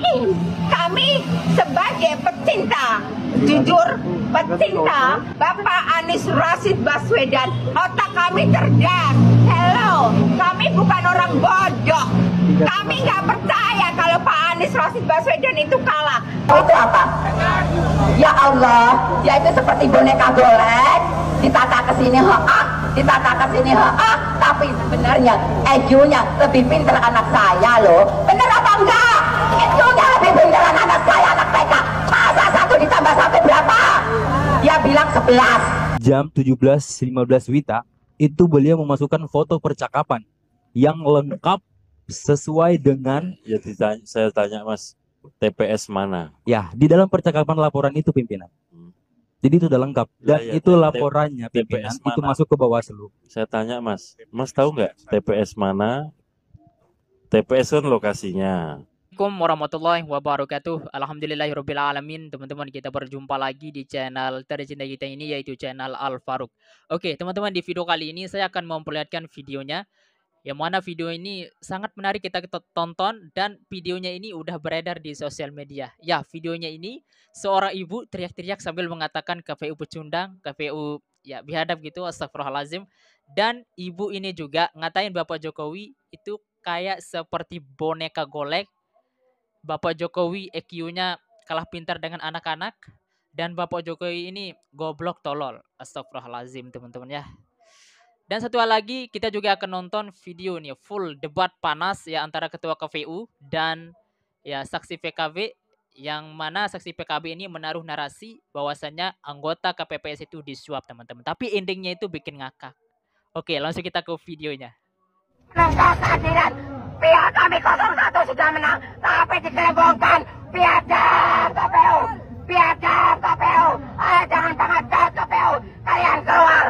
mungkin kami sebagai pecinta, jujur pecinta Bapak Anies Rashid Baswedan, otak kami cerdas. Hello, kami bukan orang bodoh. Kami nggak percaya kalau Pak Anies Rashid Baswedan itu kalah. Itu apa? Ya Allah, dia itu seperti boneka golek, ditata ke sini ditata ke sini tapi sebenarnya EQ-nya lebih pintar anak saya loh. Bener apa enggak? EQ-nya lebih pintar anak saya, anak TK. Masa 1 ditambah 1 berapa? Dia bilang 11. Jam 17.15 Wita, itu beliau memasukkan foto percakapan yang lengkap sesuai dengan saya tanya Mas, TPS mana? ya di dalam percakapan laporan itu pimpinan. Jadi itu udah lengkap dan ya, itu laporannya pimpinan itu masuk ke Bawaslu. Saya tanya Mas tahu nggak TPS mana? TPS kan lokasinya. Assalamualaikum warahmatullahi wabarakatuh. Alhamdulillahirabbil alamin. Teman-teman, kita berjumpa lagi di channel tercinta kita ini, yaitu channel Al Faruq. Oke, teman-teman, di video kali ini saya akan memperlihatkan videonya, yang mana video ini sangat menarik kita tonton, dan videonya ini udah beredar di sosial media. Ya, videonya ini seorang ibu teriak-teriak sambil mengatakan KPU pecundang, KPU ya biadab gitu, astagfirullahalazim. Dan ibu ini juga ngatain Bapak Jokowi itu kayak seperti boneka golek. Bapak Jokowi EQ-nya kalah pintar dengan anak-anak, dan Bapak Jokowi ini goblok tolol. Astagfirullahalazim, teman-teman ya. Dan satu hal lagi, kita juga akan nonton video nih full debat panas ya antara ketua KPU dan ya saksi PKB, yang mana saksi PKB ini menaruh narasi bahwasannya anggota KPPS itu disuap, teman-teman. Tapi endingnya itu bikin ngakak. Oke, langsung kita ke videonya. Kehadiran pihak kami 01 sudah menang, tapi dikelebongkan piadab KPU, piadab KPU. Jangan pengacat KPU, kalian keluar.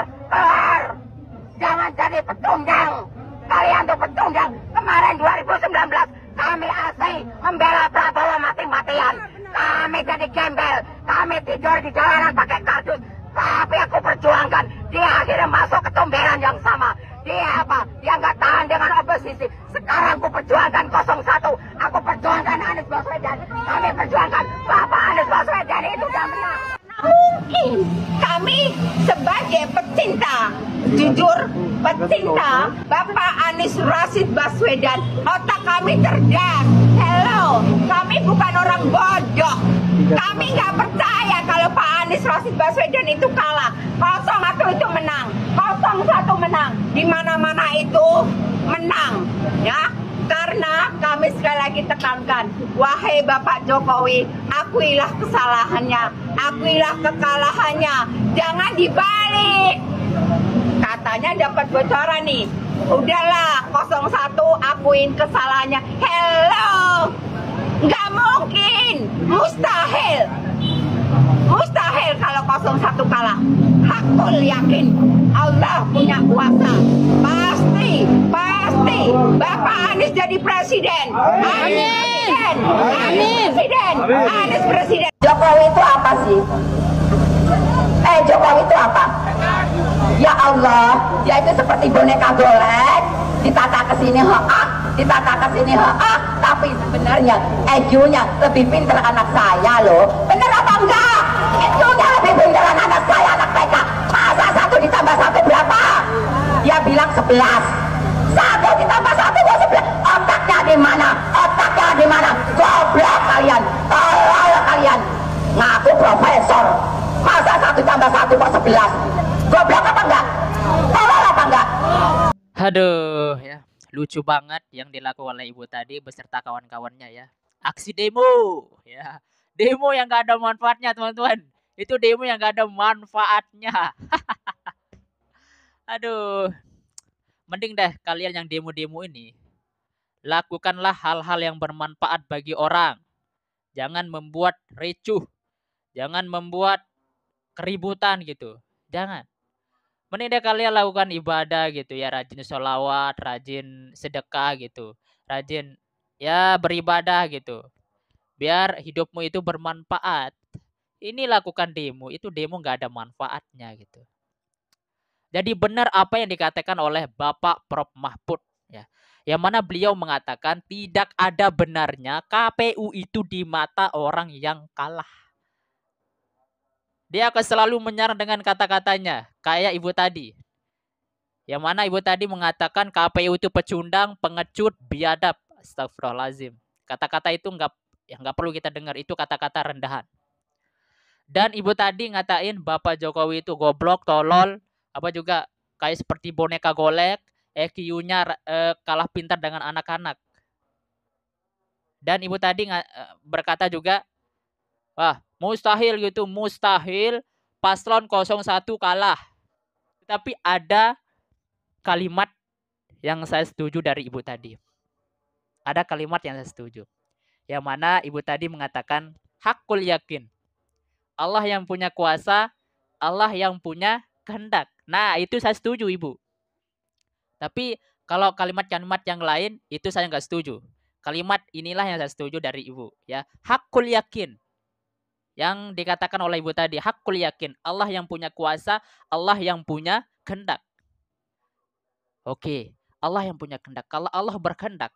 Jangan jadi pecundang, kalian tuh pecundang. Kemarin 2019 kami asli membela Prabowo mati-matian, kami jadi gembel, kami tidur di jalanan pakai kardus, tapi aku perjuangkan. Dia akhirnya masuk ke tumberan yang sama. Dia apa? Dia nggak tahan dengan oposisi. Sekarang aku perjuangkan 01. Aku perjuangkan Anies Baswedan. Kami perjuangkan Bapak Anies Baswedan itu udah menang. Mungkin kami sebagai pecinta, jujur pecinta Bapak Anies Rashid Baswedan, otak kami cerdas. Hello, kami bukan orang bodoh. Kami nggak percaya kalau Pak Anies Rashid Baswedan itu kalah. 01 itu menang, 01 menang, di mana-mana itu menang, ya. Karena kami sekali lagi tekankan, wahai Bapak Jokowi, akuilah kesalahannya, akuilah kekalahannya, jangan dibalik. Katanya dapat bocoran nih, udahlah 01 akuin kesalahannya. Hello, nggak mungkin, mustahil. Mustahil kalau 01 kalah. Hakul yakin Allah punya kuasa. Pasti Bapak Anies jadi presiden. Amin. Presiden. Anies presiden. Jokowi itu apa sih? Jokowi itu apa? Ya Allah, dia itu seperti boneka golek, ditata ke sini ditata ke sini tapi sebenarnya EQ-nya lebih pintar anak saya loh. Bener apa enggak? EQ-nya lebih pintar anak saya, anak TK. Masa 1 ditambah 1 berapa? Dia bilang 11. 1 ditambah 1 kok 11. Otaknya di mana? Otaknya di mana? Goblok kalian, tolol kalian. Ngaku profesor, masa 1 tambah 1 kok 11? Goblok apa enggak? Tolol apa enggak? Aduh ya, lucu banget yang dilakukan oleh ibu tadi beserta kawan-kawannya ya. Aksi demo ya. Demo yang gak ada manfaatnya, teman-teman. Itu demo yang gak ada manfaatnya. Aduh. Mending deh kalian yang demo-demo ini, lakukanlah hal-hal yang bermanfaat bagi orang. Jangan membuat ricuh. Jangan membuat keributan gitu. Jangan. Mending deh kalian lakukan ibadah gitu ya, rajin sholawat, rajin sedekah gitu, rajin ya beribadah gitu, biar hidupmu itu bermanfaat. Ini lakukan demo, itu demo nggak ada manfaatnya gitu. Jadi benar apa yang dikatakan oleh Bapak Prof Mahfud ya. yang mana beliau mengatakan tidak ada benarnya KPU itu di mata orang yang kalah. Dia akan selalu menyerang dengan kata-katanya, kayak ibu tadi. Yang mana ibu tadi mengatakan KPU itu pecundang, pengecut, biadab. Astagfirullahaladzim. Kata-kata itu nggak perlu kita dengar, itu kata-kata rendahan. Dan ibu tadi ngatain Bapak Jokowi itu goblok, tolol, apa juga kayak seperti boneka golek, EQ-nya kalah pintar dengan anak-anak. Dan ibu tadi berkata juga, wah mustahil gitu, mustahil paslon 01 kalah. Tapi ada kalimat yang saya setuju dari ibu tadi. Ada kalimat yang saya setuju. Yang mana ibu tadi mengatakan hakul yakin. Allah yang punya kuasa, Allah yang punya kehendak. Nah, itu saya setuju, Ibu. Tapi kalau kalimat-kalimat yang lain itu saya nggak setuju. Kalimat inilah yang saya setuju dari Ibu, ya. Hakul yakin. Yang dikatakan oleh Ibu tadi, hakul yakin. Allah yang punya kuasa, Allah yang punya kehendak. Oke, Allah yang punya kehendak. Kalau Allah berkehendak,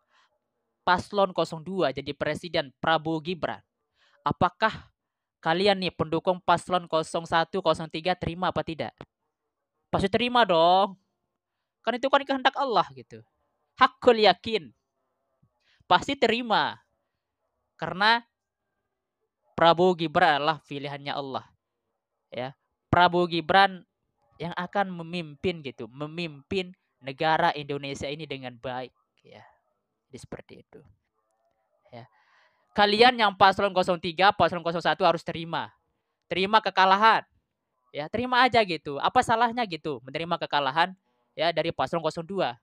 paslon 02 jadi presiden Prabowo Gibran. Apakah kalian nih pendukung paslon 01, 03 terima apa tidak? Pasti terima dong. Kan itu kan kehendak Allah gitu. Hakul yakin. Pasti terima. Karena Prabowo Gibran adalah pilihannya Allah. Ya. Prabowo Gibran yang akan memimpin gitu, memimpin negara Indonesia ini dengan baik, ya. Jadi seperti itu. Ya. Kalian yang paslon 03, paslon 01 harus terima. Terima kekalahan. Ya, terima aja gitu. Apa salahnya gitu menerima kekalahan ya dari paslon 02.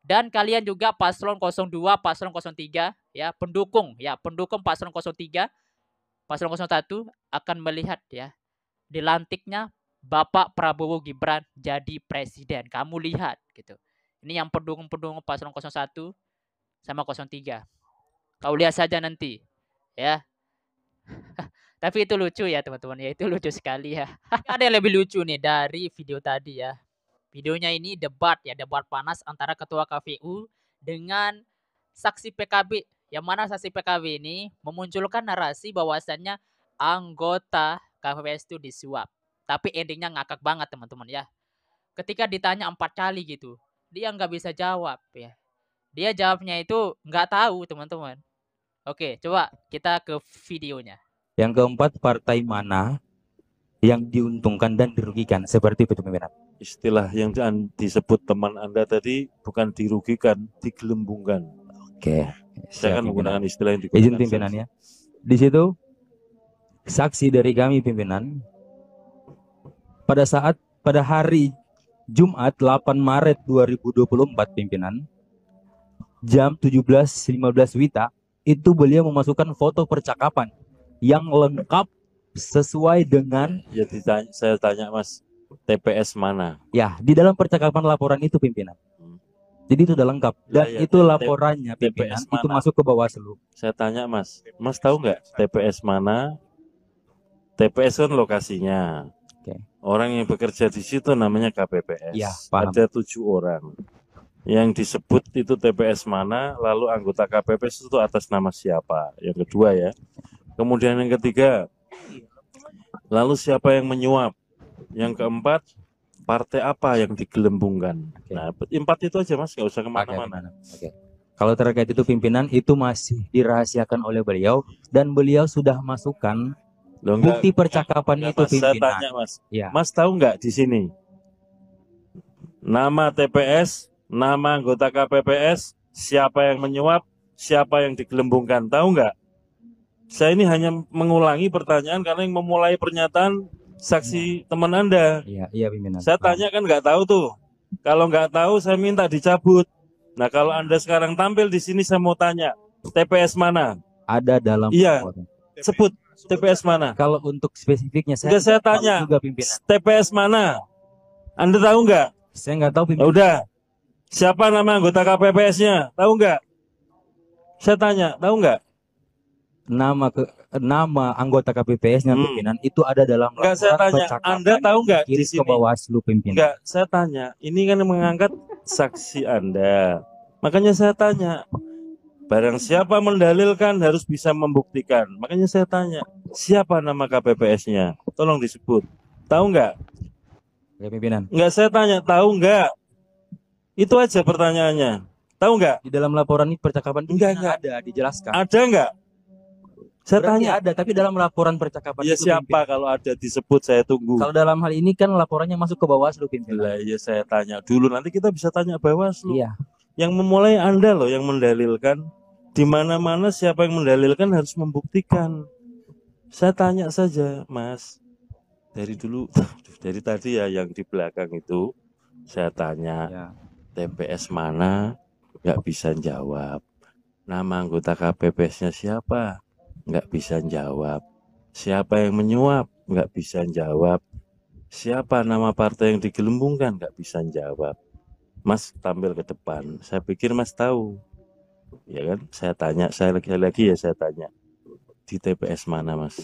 Dan kalian juga paslon 02, paslon 03 ya, pendukung paslon 03, paslon 01 akan melihat ya dilantiknya Bapak Prabowo Gibran jadi presiden. Kamu lihat gitu. Ini yang pendukung-pendukung paslon 01 sama 03. Kau lihat saja nanti ya. Tapi itu lucu ya teman-teman ya, itu lucu sekali ya. Ada yang lebih lucu nih dari video tadi ya. Videonya ini debat panas antara ketua KPU dengan saksi PKB. Yang mana saksi PKB ini memunculkan narasi bahwasannya anggota KPPS itu disuap. Tapi endingnya ngakak banget teman-teman ya. Ketika ditanya 4 kali gitu, dia nggak bisa jawab ya. Dia jawabnya itu nggak tahu teman-teman. Oke, coba kita ke videonya. Yang keempat, partai mana yang diuntungkan dan dirugikan seperti itu pimpinan. Istilah yang disebut teman Anda tadi bukan dirugikan, digelembungkan. Oke. Saya akan menggunakan istilah yang digunakan. Izin pimpinan ya. Di situ saksi dari kami pimpinan pada hari Jumat 8 Maret 2024 pimpinan jam 17.15 WITA itu beliau memasukkan foto percakapan yang lengkap sesuai dengan saya tanya Mas, TPS mana? Ya, di dalam percakapan laporan itu pimpinan. Jadi itu udah lengkap dan itu laporannya pimpinan itu masuk ke Bawaslu. Saya tanya Mas tahu nggak TPS mana? TPS kan lokasinya. Oke. Orang yang bekerja di situ namanya KPPS. Ya, paham. Ada 7 orang. Yang disebut itu TPS mana, lalu anggota KPPS itu atas nama siapa? Yang kedua ya. Kemudian yang ketiga, lalu siapa yang menyuap? Yang keempat, partai apa yang digelembungkan? Oke. Nah, 4 itu aja Mas, nggak usah kemana-mana. Oke. Kalau terkait itu pimpinan itu masih dirahasiakan oleh beliau dan beliau sudah masukkan bukti percakapan itu Mas, pimpinan. saya tanya Mas, Ya. Mas tahu nggak di sini nama TPS, nama anggota KPPS, siapa yang menyuap, siapa yang digelembungkan, tahu nggak? Saya ini hanya mengulangi pertanyaan karena yang memulai pernyataan saksi teman Anda. Iya pimpinan. Saya tanya kan nggak tahu tuh. Kalau nggak tahu saya minta dicabut. Nah kalau Anda sekarang tampil di sini saya mau tanya, TPS mana? Ada dalam Iya. laporan. Sebut TPS mana? Kalau untuk spesifiknya Udah saya tanya, juga pimpinan. TPS mana? Anda tahu nggak? Saya nggak tahu Ya pimpinan. udah. Siapa nama anggota KPPS-nya? Tahu nggak? Saya tanya, tahu nggak? Nama anggota KPPS-nya pimpinan itu ada dalam Enggak, saya tanya, Anda tahu nggak di kirim sini? ke Bawaslu pimpinan. Enggak, saya tanya. Ini kan mengangkat saksi Anda. Makanya saya tanya, barang siapa mendalilkan harus bisa membuktikan. Makanya saya tanya, siapa nama KPPS-nya? Tolong disebut. Tahu nggak? Oke, pimpinan. Nggak, saya tanya, tahu nggak? Itu aja pertanyaannya. Tahu nggak? Di dalam laporan ini percakapan Enggak. ada dijelaskan. Ada nggak? Saya Berarti tanya. ada, tapi dalam laporan percakapan Ya itu, siapa pimpinan. kalau ada disebut saya tunggu. Kalau dalam hal ini kan laporannya masuk ke Bawaslu, pimpinan. Lah ya saya tanya dulu, nanti kita bisa tanya Bawaslu. Iya. Yang memulai Anda loh yang mendalilkan. Di mana-mana siapa yang mendalilkan harus membuktikan. Saya tanya saja, Mas. Dari dulu, dari tadi ya yang di belakang itu saya tanya, Ya. TPS mana? Nggak bisa jawab. Nama anggota KPPS-nya siapa? Nggak bisa jawab. Siapa yang menyuap? Nggak bisa jawab. Siapa nama partai yang digelembungkan? Nggak bisa jawab. Mas tampil ke depan. Saya pikir Mas tahu. Ya kan? Saya tanya, saya lagi ya saya tanya. Di TPS mana, Mas?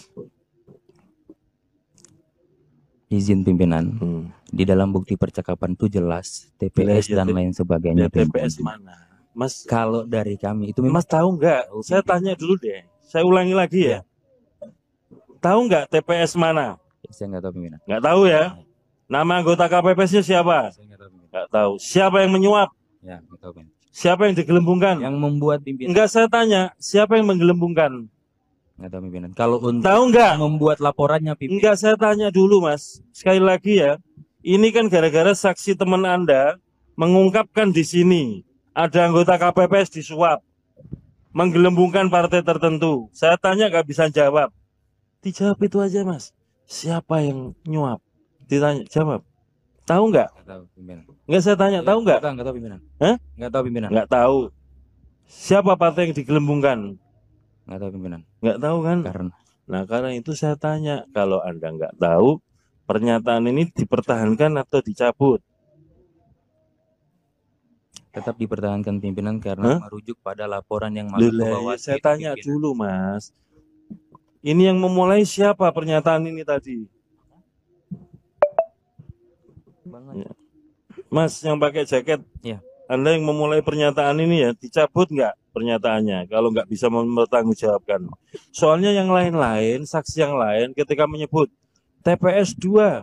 Izin pimpinan. Hmm. Di dalam bukti percakapan itu jelas TPS Ya, dan lain sebagainya. Ya, TPS pimpinan. mana? Mas, Kalau dari kami itu memang Mas tahu nggak? Saya tanya dulu deh. Saya ulangi lagi ya. Tahu nggak TPS mana? saya nggak tahu pimpinan. Nggak tahu ya. Nama anggota KPPS-nya siapa? Saya nggak tahu pimpinan. Nggak tahu. Siapa yang menyuap? Ya, nggak tahu pimpinan. Siapa yang digelembungkan? Yang membuat pimpinan. Enggak, saya tanya, siapa yang menggelembungkan? Nggak tahu pimpinan. Kalau untuk Tahu nggak? membuat laporannya pimpinan. Enggak, saya tanya dulu, Mas. Sekali lagi ya. Ini kan gara-gara saksi teman Anda mengungkapkan di sini ada anggota KPPS disuap, menggelembungkan partai tertentu. Saya tanya nggak bisa jawab. Dijawab itu aja, Mas. Siapa yang nyuap? Ditanya, jawab. Tahu nggak? Nggak tahu pimpinan. Nggak, saya tanya, tahu nggak? Nggak tahu pimpinan. Hah? Nggak tahu pimpinan. Nggak tahu. Siapa partai yang digelembungkan? Nggak tahu pimpinan. Nggak tahu kan? Karena Nah, karena itu saya tanya, kalau Anda nggak tahu, pernyataan ini dipertahankan atau dicabut? tetap dipertahankan pimpinan karena merujuk pada laporan yang masuk ke Loh, bawah. saya tanya dulu, Mas. Ini yang memulai siapa pernyataan ini tadi? Ya. Mas yang pakai jaket, Ya. Anda yang memulai pernyataan ini ya, dicabut nggak pernyataannya kalau nggak bisa mempertanggungjawabkan. Soalnya yang lain-lain, saksi yang lain ketika menyebut TPS 2,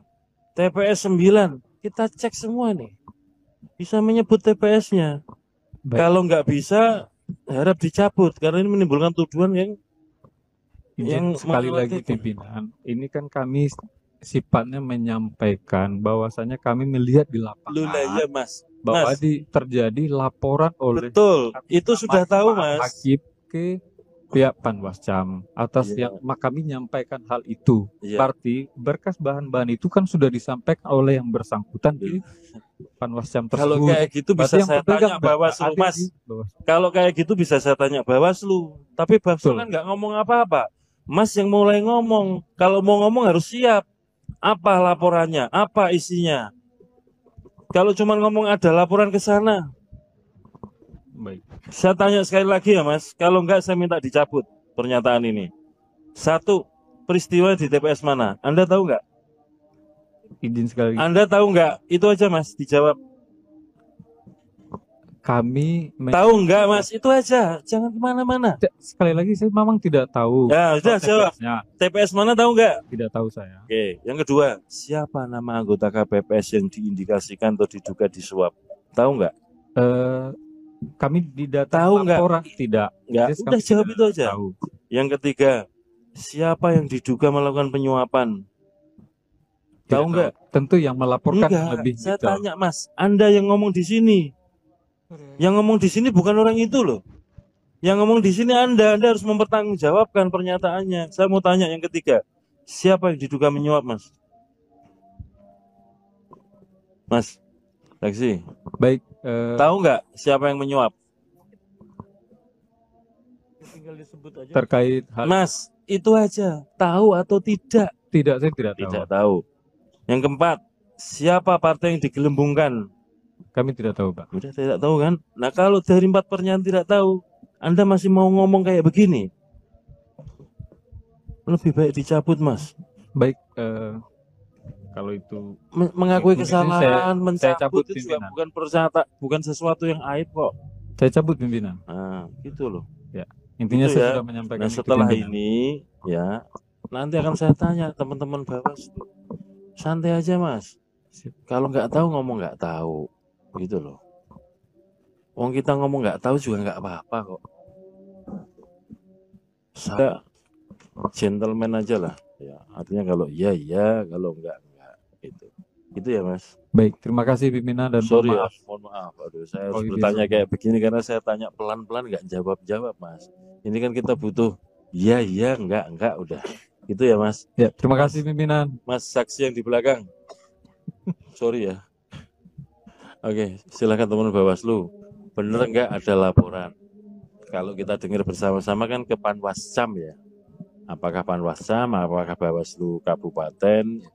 TPS 9, kita cek semua nih. Bisa menyebut TPS-nya. Kalau nggak bisa, harap dicabut karena ini menimbulkan tuduhan yang sekali lagi pimpinan, ini kan kami sifatnya menyampaikan bahwasanya kami melihat di lapangan ya, Mas. bahwa terjadi laporan oleh Betul, itu sudah tahu, Mas. Hakim ke pihak Panwascam atas yang kami menyampaikan hal itu. Berarti berkas bahan-bahan itu kan sudah disampaikan oleh yang bersangkutan di Panwascam tersebut. Kalau kayak gitu bisa saya tanya Bawaslu, Mas. Kalau kayak gitu bisa saya tanya Bawaslu. Tapi Bawaslu kan nggak ngomong apa-apa. Mas yang mulai ngomong. Kalau mau ngomong harus siap. Apa laporannya? Apa isinya? Kalau cuma ngomong ada laporan ke sana. Baik. Saya tanya sekali lagi ya, Mas. Kalau enggak saya minta dicabut pernyataan ini. Satu, peristiwa di TPS mana? Anda tahu nggak? Izin sekali. Anda tahu nggak? Itu aja, Mas, dijawab. Kami tahu nggak, Mas? Itu aja, jangan kemana-mana. Sekali lagi saya memang tidak tahu. Ya sudah jawab. TPS mana tahu nggak? Tidak tahu saya. Oke, yang kedua, siapa nama anggota KPPS yang diindikasikan atau diduga disuap? Tahu nggak? Kami di data tahu nggak? Orang tidak. Nggak. Udah jawab itu aja. Tahu. Yang ketiga, siapa yang diduga melakukan penyuapan? Tahu nggak? Tentu yang melaporkan lebih. Saya tanya, Mas, Anda yang ngomong di sini. Yang ngomong di sini bukan orang itu loh. Yang ngomong di sini Anda harus mempertanggungjawabkan pernyataannya. Saya mau tanya yang ketiga, siapa yang diduga menyuap, Mas? Mas, Taksi. Baik. Tahu nggak siapa yang menyuap? Tinggal disebut aja. Terkait hal. Mas, itu aja. Tahu atau tidak? Tidak, saya tidak tahu. Tidak tahu. Yang keempat, siapa partai yang digelembungkan? Kami tidak tahu, Pak. Udah tidak tahu kan? Nah, kalau dari 4 pernyataan tidak tahu, Anda masih mau ngomong kayak begini? Lebih baik dicabut, Mas. Baik, kalau itu mengakui kesalahan, mencabut itu juga pimpinan. bukan sesuatu yang aib kok. Saya cabut pimpinan. Nah, gitu loh. Ya, intinya Itu saya ya. sudah menyampaikan Nah, itu, setelah pimpinan. ini ya, nanti akan saya tanya teman-teman Bawaslu. Santai aja, Mas. Kalau nggak tahu ngomong nggak tahu, gitu loh. Wong kita ngomong nggak tahu juga nggak apa-apa kok. Saya gentleman aja lah. Ya, artinya kalau iya iya, kalau enggak gitu. Gitu ya, Mas. Baik, terima kasih pimpinan dan Sorry mohon ya, maaf. mohon maaf. Aduh, saya harus Oh, iya, bertanya iya. kayak begini karena saya tanya pelan-pelan nggak jawab-jawab, Mas. Ini kan kita butuh iya iya, enggak udah. Gitu ya, Mas. Ya, terima kasih pimpinan. Mas saksi yang di belakang. Sorry ya. Oke, silakan teman Bawaslu. Bener enggak ada laporan? Kalau kita dengar bersama-sama kan ke Panwascam ya. Apakah Panwascam, apakah Bawaslu Kabupaten,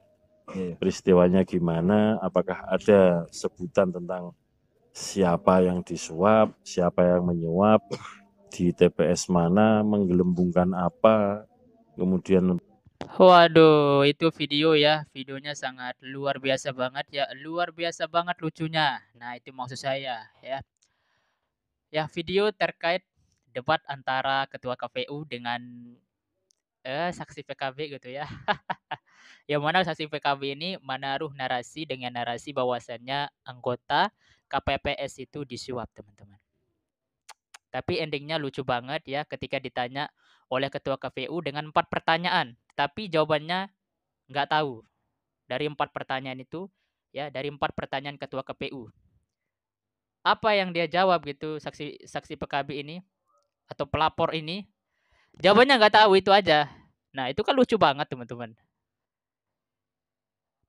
peristiwanya gimana, apakah ada sebutan tentang siapa yang disuap, siapa yang menyuap, di TPS mana, menggelembungkan apa, kemudian Waduh, itu video ya, videonya sangat luar biasa banget ya, luar biasa banget lucunya. Nah, itu maksud saya ya. Ya, video terkait debat antara ketua KPU dengan saksi PKB gitu ya. Yang mana saksi PKB ini menaruh narasi dengan narasi bahwasannya anggota KPPS itu disuap, teman-teman. Tapi endingnya lucu banget ya ketika ditanya oleh ketua KPU dengan 4 pertanyaan, tapi jawabannya nggak tahu. Dari 4 pertanyaan itu, ya dari 4 pertanyaan ketua KPU. Apa yang dia jawab gitu saksi PKB ini atau pelapor ini, jawabannya nggak tahu, itu aja. Nah, itu kan lucu banget, teman-teman.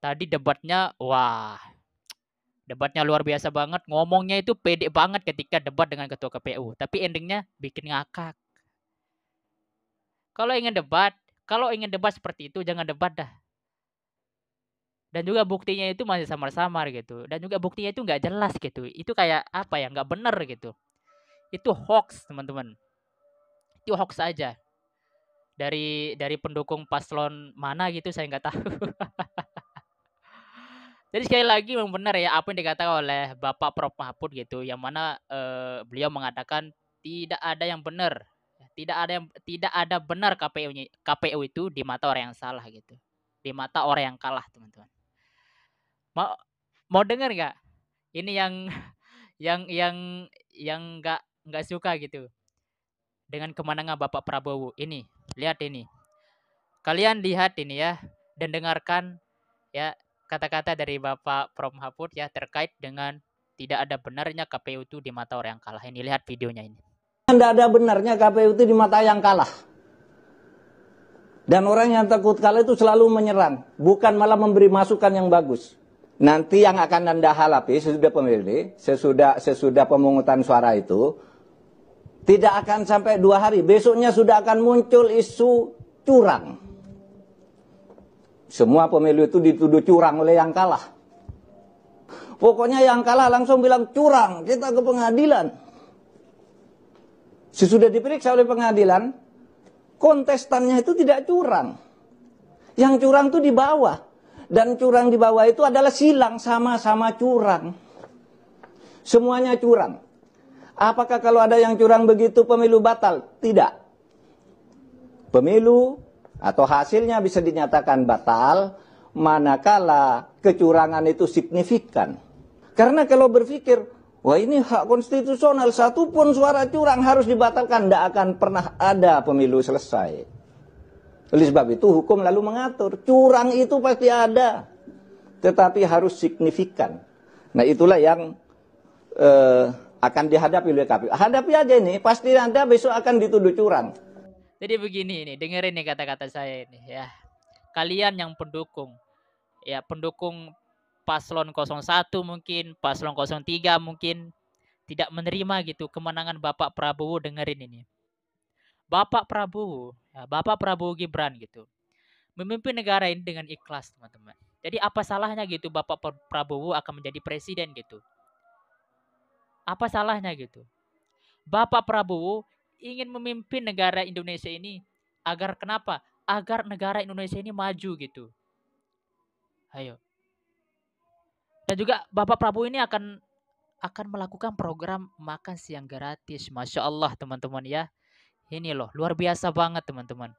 Tadi debatnya, wah, debatnya luar biasa banget. Ngomongnya itu pede banget ketika debat dengan ketua KPU. Tapi endingnya bikin ngakak. Kalau ingin debat seperti itu, jangan debat dah. Dan juga buktinya itu masih samar-samar gitu. Dan juga buktinya itu nggak jelas gitu. Itu kayak apa ya, nggak bener gitu. Itu hoax, teman-teman. Itu hoax aja. Dari pendukung paslon mana gitu, saya nggak tahu. Jadi sekali lagi memang benar ya apa yang dikatakan oleh Bapak Prof Mahfud gitu, yang mana beliau mengatakan tidak ada yang benar, tidak ada benar KPU itu di mata orang yang salah gitu, di mata orang yang kalah, teman-teman. Mau dengar nggak? Ini yang nggak suka gitu dengan kemenangan Bapak Prabowo ini. Lihat ini, kalian lihat ini ya dan dengarkan ya kata-kata dari Bapak Prof Mahfud ya terkait dengan tidak ada benarnya KPU itu di mata orang yang kalah. Ini lihat videonya ini. Tidak ada benarnya KPU itu di mata yang kalah. Dan orang yang takut kalah itu selalu menyerang, bukan malah memberi masukan yang bagus. Nanti yang akan Anda hadapi sesudah pemilih, sesudah pemungutan suara itu, tidak akan sampai 2 hari. Besoknya sudah akan muncul isu curang. Semua pemilu itu dituduh curang oleh yang kalah. Pokoknya yang kalah langsung bilang curang, kita ke pengadilan. Sesudah diperiksa oleh pengadilan, kontestannya itu tidak curang. Yang curang itu di bawah. Dan curang di bawah itu adalah silang, sama-sama curang. Semuanya curang. Apakah kalau ada yang curang begitu pemilu batal? Tidak. Pemilu atau hasilnya bisa dinyatakan batal manakala kecurangan itu signifikan. Karena kalau berpikir, wah ini hak konstitusional, satupun suara curang harus dibatalkan, tidak akan pernah ada pemilu selesai. Oleh sebab itu hukum lalu mengatur, curang itu pasti ada, tetapi harus signifikan. Nah itulah yang akan dihadapi oleh KPU. Hadapi aja ini, pasti Anda besok akan dituduh curang. Jadi begini nih, dengerin nih kata-kata saya ini ya. Kalian yang pendukung paslon 01 mungkin, paslon 03 mungkin tidak menerima gitu kemenangan Bapak Prabowo, dengerin ini. Bapak Prabowo Gibran gitu, memimpin negara ini dengan ikhlas, teman-teman. Jadi apa salahnya gitu Bapak Prabowo akan menjadi presiden gitu? Apa salahnya gitu? Bapak Prabowo ingin memimpin negara Indonesia ini agar kenapa? Agar negara Indonesia ini maju gitu. Ayo. Dan juga Bapak Prabowo ini akan akan melakukan program makan siang gratis. Masya Allah teman-teman ya. Ini loh luar biasa banget teman-teman.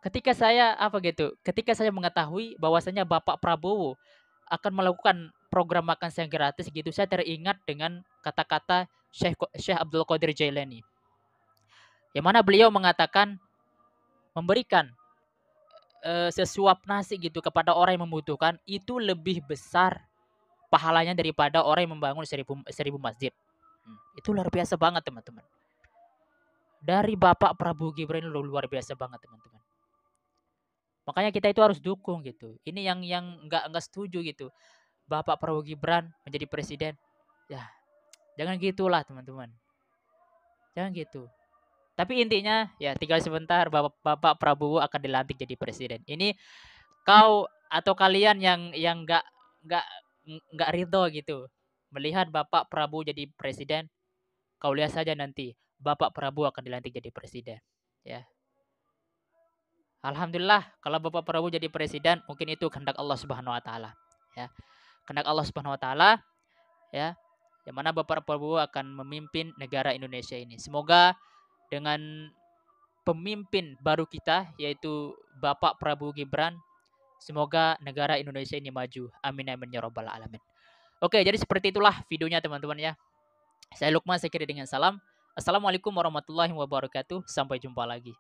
Ketika saya mengetahui bahwasanya Bapak Prabowo akan melakukan program makan siang gratis gitu, saya teringat dengan kata-kata Syekh Abdul Qadir Jailani. Yang mana beliau mengatakan memberikan sesuap nasi gitu kepada orang yang membutuhkan itu lebih besar pahalanya daripada orang yang membangun 1000 masjid. Itu luar biasa banget teman-teman. Dari Bapak Prabowo Gibran ini luar biasa banget teman-teman. Makanya kita itu harus dukung gitu. Ini yang nggak setuju gitu. Bapak Prabowo Gibran menjadi presiden. Ya, jangan gitulah teman-teman. Jangan gitu. Tapi intinya ya tinggal sebentar Bapak Prabowo akan dilantik jadi presiden. Ini kau atau kalian yang nggak ridho gitu melihat Bapak Prabowo jadi presiden, kau lihat saja nanti Bapak Prabowo akan dilantik jadi presiden. Ya. Alhamdulillah kalau Bapak Prabowo jadi presiden mungkin itu kehendak Allah Subhanahu wa taala. Ya. Kehendak Allah Subhanahu wa taala ya. Yang mana Bapak Prabowo akan memimpin negara Indonesia ini. Semoga dengan pemimpin baru kita yaitu Bapak Prabowo Gibran, semoga negara Indonesia ini maju. Amin amin ya rabbal alamin. Oke, jadi seperti itulah videonya teman-teman ya. Saya Lukman, saya kira dengan salam. Assalamualaikum warahmatullahi wabarakatuh. Sampai jumpa lagi.